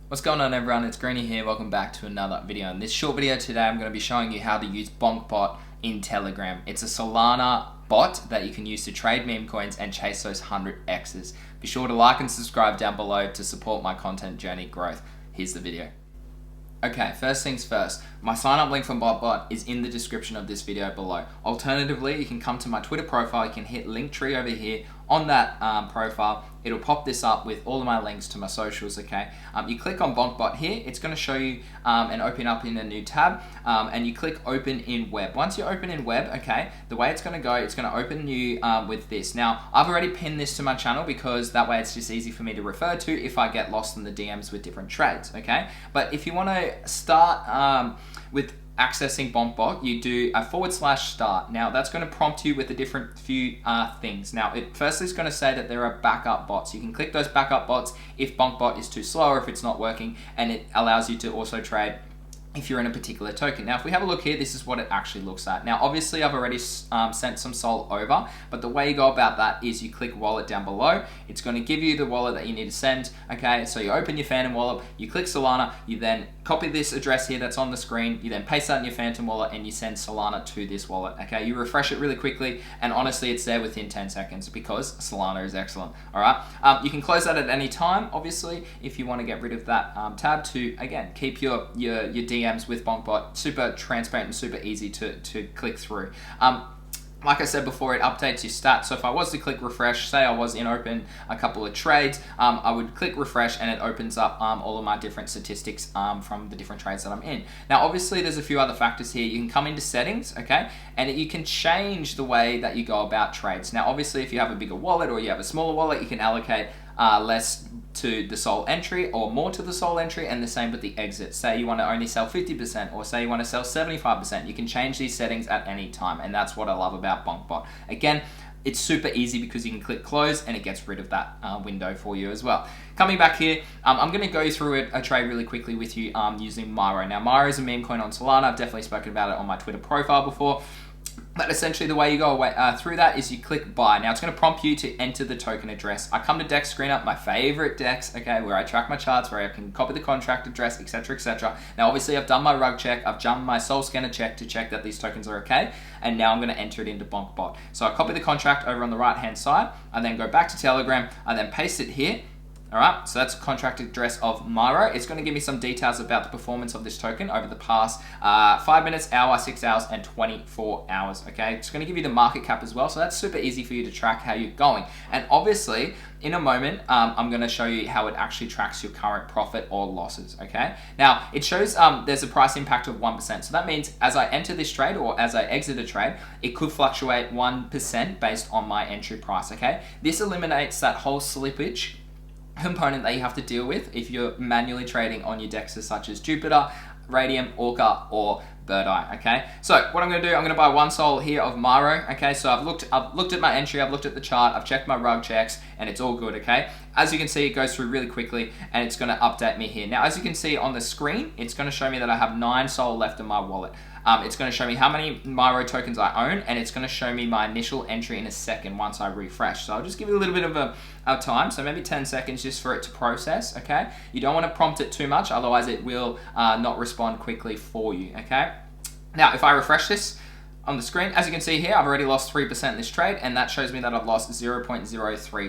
What's going on, everyone? It's Greeny here. Welcome back to another video. In this short video today, I'm going to be showing you how to use Bonk Bot in Telegram. It's a Solana bot that you can use to trade meme coins and chase those 100x's. Be sure to like and subscribe down below to support my content journey growth. Here's the video. Okay, first things first, my sign up link from Bonk Bot is in the description of this video below. Alternatively, you can come to my Twitter profile, you can hit Linktree over here on that profile. It'll pop this up with all of my links to my socials, okay? You click on Bonk Bot here, it's gonna show you and open up in a new tab, and you click open in web. Once you open in web, okay, the way it's gonna go, it's gonna open you with this. Now, I've already pinned this to my channel because that way it's just easy for me to refer to if I get lost in the DMs with different trades, okay? But if you wanna start with accessing Bonk Bot, you do a /start. Now that's going to prompt you with a different few things. Now it firstly is going to say that there are backup bots. You can click those backup bots if Bonk Bot is too slow or if it's not working, and it allows you to also trade if you're in a particular token. Now if we have a look here, this is what it actually looks at. Now obviously I've already sent some SOL over, but the way you go about that is you click wallet down below. It's going to give you the wallet that you need to send, okay? So you open your Phantom wallet, you click Solana, you then copy this address here that's on the screen, you then paste that in your Phantom wallet and you send Solana to this wallet, okay? You refresh it really quickly and honestly it's there within 10 seconds because Solana is excellent, all right? You can close that at any time, obviously, if you want to get rid of that tab to, again, keep your DMs with Bonk Bot super transparent and super easy to click through. Like I said before, it updates your stats. So if I was to click refresh, say I was in open a couple of trades, I would click refresh and it opens up all of my different statistics from the different trades that I'm in. Now, obviously, there's a few other factors here. You can come into settings, okay, and you can change the way that you go about trades. Now, obviously, if you have a bigger wallet or you have a smaller wallet, you can allocate less to the SOL entry or more to the SOL entry, and the same with the exit. Say you want to only sell 50% or say you want to sell 75%. You can change these settings at any time, and that's what I love about Bonk Bot. Again, it's super easy because you can click close and it gets rid of that window for you as well. Coming back here, I'm going to go through a trade really quickly with you using Myro. Now, Myro is a meme coin on Solana. I've definitely spoken about it on my Twitter profile before. But essentially the way you go through that is you click buy. Now it's going to prompt you to enter the token address. I come to Dex Screener, my favorite Dex, okay, where I track my charts, where I can copy the contract address, etc, etc. Now obviously I've done my rug check, I've done my Sol Scanner check to check that these tokens are okay, and now I'm going to enter it into Bonk Bot. So I copy the contract over on the right hand side, I then go back to Telegram, I then paste it here. All right, so that's contract address of Myro. It's going to give me some details about the performance of this token over the past 5 minutes, hour, 6 hours, and 24 hours, okay? It's going to give you the market cap as well, so that's super easy for you to track how you're going. And obviously, in a moment, I'm going to show you how it actually tracks your current profit or losses, okay? Now, it shows there's a price impact of 1%, so that means as I enter this trade or as I exit a trade, it could fluctuate 1% based on my entry price, okay? This eliminates that whole slippage component that you have to deal with if you're manually trading on your dexes such as Jupiter, Radium, Orca, or Bird Eye, okay? So what I'm going to do, I'm going to buy one SOL here of Myro, okay? So I've looked at my entry, I've looked at the chart, I've checked my rug checks, and it's all good, okay? As you can see, it goes through really quickly, and it's going to update me here. Now, as you can see on the screen, it's going to show me that I have 9 SOL left in my wallet. It's going to show me how many Myro tokens I own, and it's going to show me my initial entry in a second once I refresh. So I'll just give you a little bit of a time, so maybe 10 seconds just for it to process, okay? You don't want to prompt it too much, otherwise it will not respond quickly for you, okay? Now, if I refresh this on the screen, as you can see here, I've already lost 3% in this trade, and that shows me that I've lost 0.03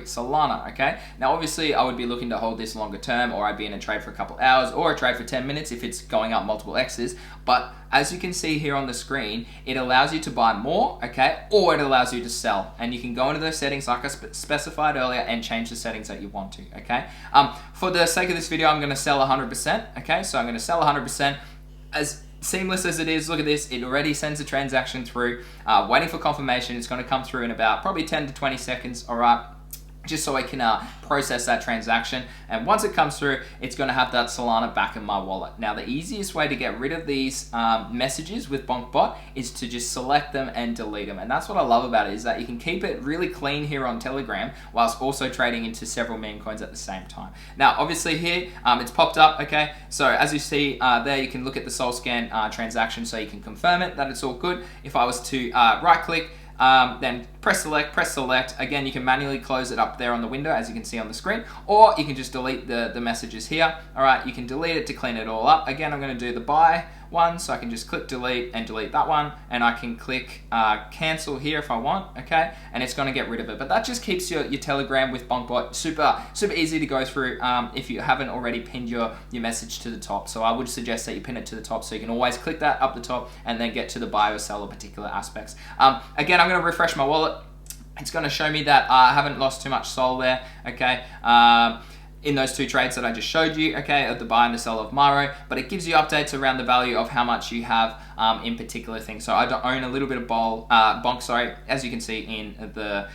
Solana, okay? Now, obviously, I would be looking to hold this longer term, or I'd be in a trade for a couple hours, or a trade for 10 minutes if it's going up multiple X's, but as you can see here on the screen, it allows you to buy more, okay, or it allows you to sell, and you can go into those settings like I specified earlier and change the settings that you want to, okay? For the sake of this video, I'm gonna sell 100%, okay? So I'm gonna sell 100%. As seamless as it is, look at this, it already sends a transaction through, waiting for confirmation. It's going to come through in about probably 10 to 20 seconds, all right, just so I can process that transaction. And once it comes through, it's going to have that Solana back in my wallet. Now, the easiest way to get rid of these messages with Bonk Bot is to just select them and delete them. And that's what I love about it, is that you can keep it really clean here on Telegram whilst also trading into several meme coins at the same time. Now, obviously here, it's popped up, okay? So as you see there, you can look at the Sol Scan transaction so you can confirm it, that it's all good. If I was to right click, then press select. Again, you can manually close it up there on the window, as you can see on the screen, or you can just delete the messages here. All right, you can delete it to clean it all up. Again, I'm going to do the buy one, so I can just click delete and delete that one, and I can click cancel here if I want, okay, and it's going to get rid of it. But that just keeps your Telegram with Bonk Bot super easy to go through if you haven't already pinned your message to the top. So I would suggest that you pin it to the top, so you can always click that up the top and then get to the buy or sell of particular aspects. Again, I'm going to refresh my wallet. It's going to show me that I haven't lost too much SOL there, okay, in those two trades that I just showed you, okay, of the buy and the sell of Maro, but it gives you updates around the value of how much you have in particular things. So I own a little bit of Bonk, sorry, as you can see in the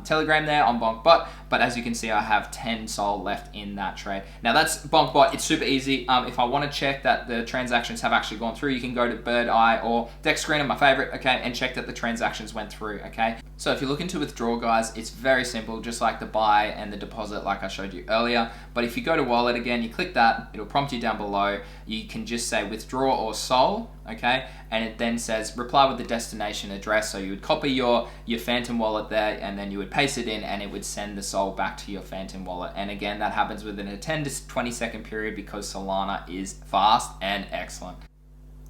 Telegram there on Bonk Bot, but as you can see, I have 10 SOL left in that trade. Now that's Bonk Bot. It's super easy. If I want to check that the transactions have actually gone through, you can go to Bird Eye or Deck Screener, my favorite, okay, and check that the transactions went through, okay. So if you're looking to withdraw, guys, it's very simple, just like the buy and the deposit like I showed you earlier. But if you go to wallet again, you click that, it'll prompt you down below. You can just say withdraw or SOL, okay, and it then says reply with the destination address. So you would copy your Phantom wallet there, and then you would paste it in, and it would send the SOL back to your Phantom wallet. And again, that happens within a 10 to 20 second period because Solana is fast and excellent.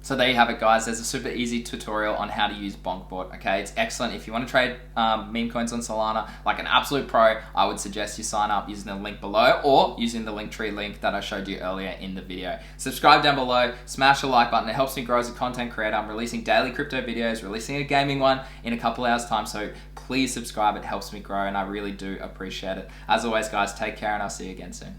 So there you have it, guys. There's a super easy tutorial on how to use Bonk Bot, okay? It's excellent. If you want to trade meme coins on Solana like an absolute pro, I would suggest you sign up using the link below or using the Linktree link that I showed you earlier in the video. Subscribe down below, smash the like button. It helps me grow as a content creator. I'm releasing daily crypto videos, releasing a gaming one in a couple hours time, so please subscribe. It helps me grow, and I really do appreciate it. As always, guys, take care, and I'll see you again soon.